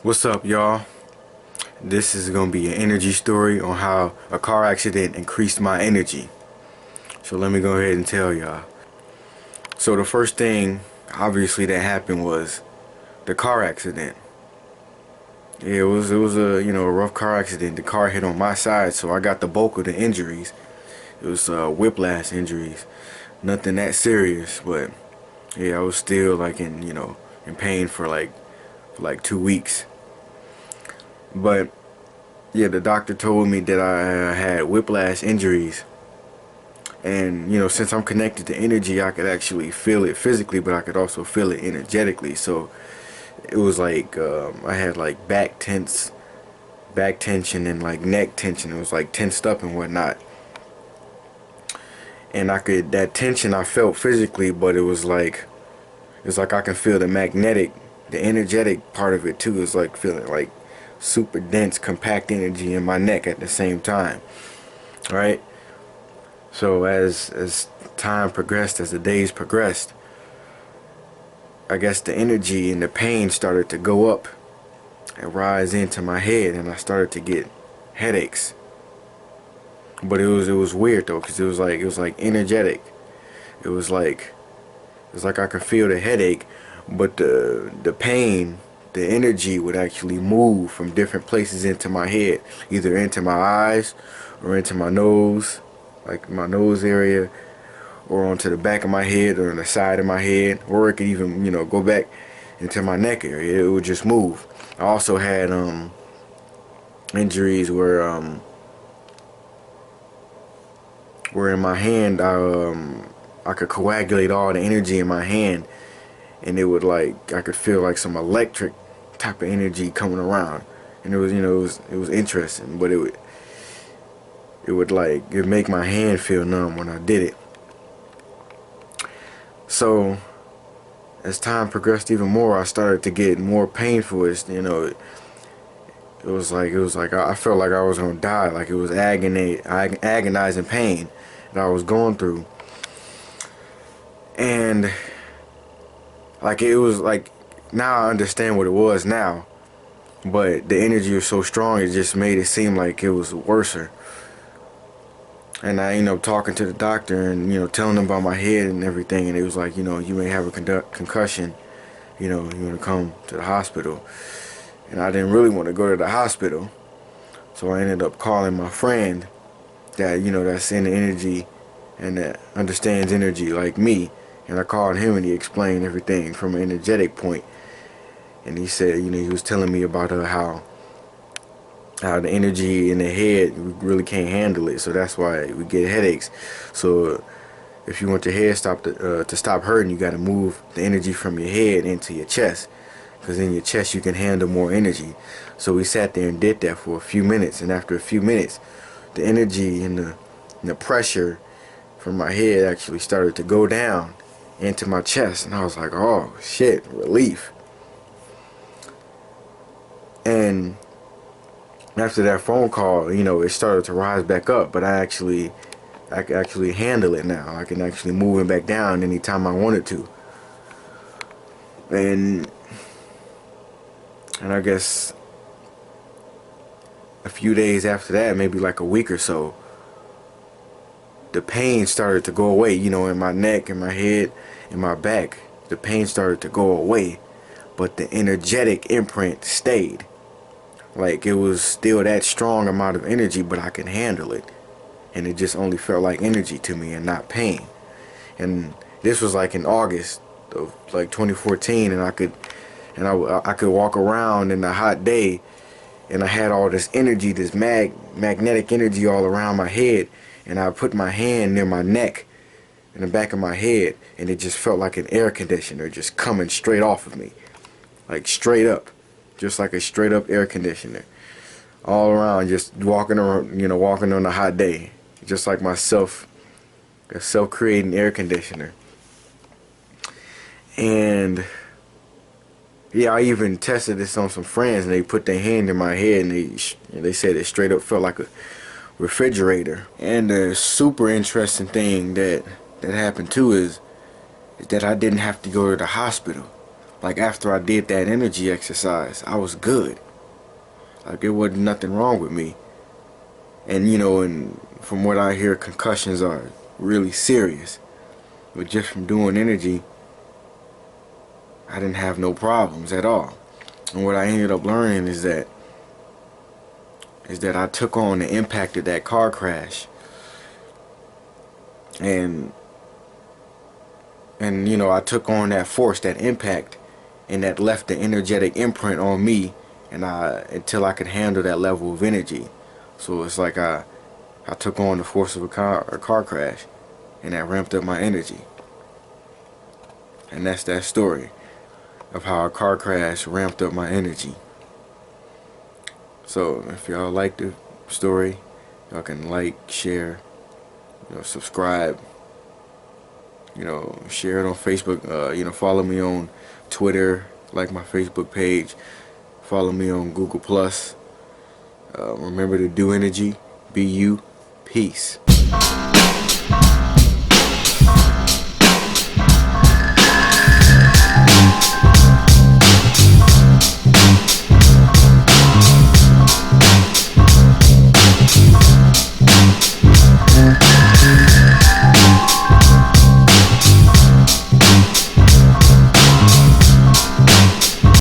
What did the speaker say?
What's up, y'all? This is gonna be an energy story on how a car accident increased my energy. So let me go ahead and tell y'all. So the first thing obviously that happened was the car accident. Yeah, it was a a rough car accident. The car hit on my side, so I got the bulk of the injuries. It was whiplash injuries. Nothing that serious, but yeah, I was still like in pain for like 2 weeks. But yeah, the doctor told me that I had whiplash injuries. And since I'm connected to energy, I could actually feel it physically, but I could also feel it energetically. So it was like I had like back tension and like neck tension. It was like tensed up and whatnot. And that tension I felt physically, but it's like I can feel the energetic part of it too. It's like feeling like super dense, compact energy in my neck at the same time, right? So as time progressed, as the days progressed, I guess the energy and the pain started to go up and rise into my head, and I started to get headaches. But it was weird though, because it was like energetic. It was like I could feel the headache, but the pain, the energy would actually move from different places into my head, either into my eyes or into my nose, like my nose area, or onto the back of my head or on the side of my head, or it could even go back into my neck area. It would just move. I also had injuries where in my hand I could coagulate all the energy in my hand, and it would like I could feel like some electric type of energy coming around, and it was interesting, but it would make my hand feel numb when I did it. So as time progressed even more, I started to get more painful. It was like I felt like I was gonna die. Like it was agonizing pain that I was going through, and like it was like now I understand what it was now. But the energy was so strong, it just made it seem like it was worser. And I ended up talking to the doctor and telling him about my head and everything, and it was like you may have a concussion. You want to come to the hospital. And I didn't really want to go to the hospital, so I ended up calling my friend that's in the energy and that understands energy like me. And I called him and he explained everything from an energetic point. And he said, he was telling me about how the energy in the head, we really can't handle it, so that's why we get headaches. So if you want your head to stop hurting, you got to move the energy from your head into your chest, because in your chest you can handle more energy. So we sat there and did that for a few minutes, and after a few minutes, the energy and the pressure from my head actually started to go down into my chest, and I was like, oh shit, relief. And after that phone call, it started to rise back up, but I can actually handle it now. I can actually move it back down anytime I wanted to. And I guess a few days after that, maybe like a week or so, the pain started to go away, in my neck, in my head, in my back. The pain started to go away, but the energetic imprint stayed. Like it was still that strong amount of energy, but I could handle it. And it just only felt like energy to me and not pain. And this was like in August of like 2014, and I could walk around in a hot day, and I had all this energy, this magnetic energy all around my head, and I put my hand near my neck in the back of my head, and it just felt like an air conditioner just coming straight off of me, like straight up, just like a straight up air conditioner all around, just walking around, walking on a hot day, just like a self-creating air conditioner. And yeah, I even tested this on some friends, and they put their hand in my head, and they said it straight up felt like a refrigerator. And the super interesting thing that happened too is that I didn't have to go to the hospital. Like after I did that energy exercise, I was good. Like there wasn't nothing wrong with me. And you know, and from what I hear, concussions are really serious. But just from doing energy, I didn't have no problems at all. And what I ended up learning is that I took on the impact of that car crash, and you know, I took on that force, that impact, and that left the energetic imprint on me, and until I could handle that level of energy. So it's like I took on the force of a car crash, and that ramped up my energy. And that's that story of how a car crash ramped up my energy. So if y'all like the story, y'all can like, share, subscribe, share it on Facebook, follow me on Twitter, like my Facebook page, follow me on Google Plus. Remember to do energy, be you, peace.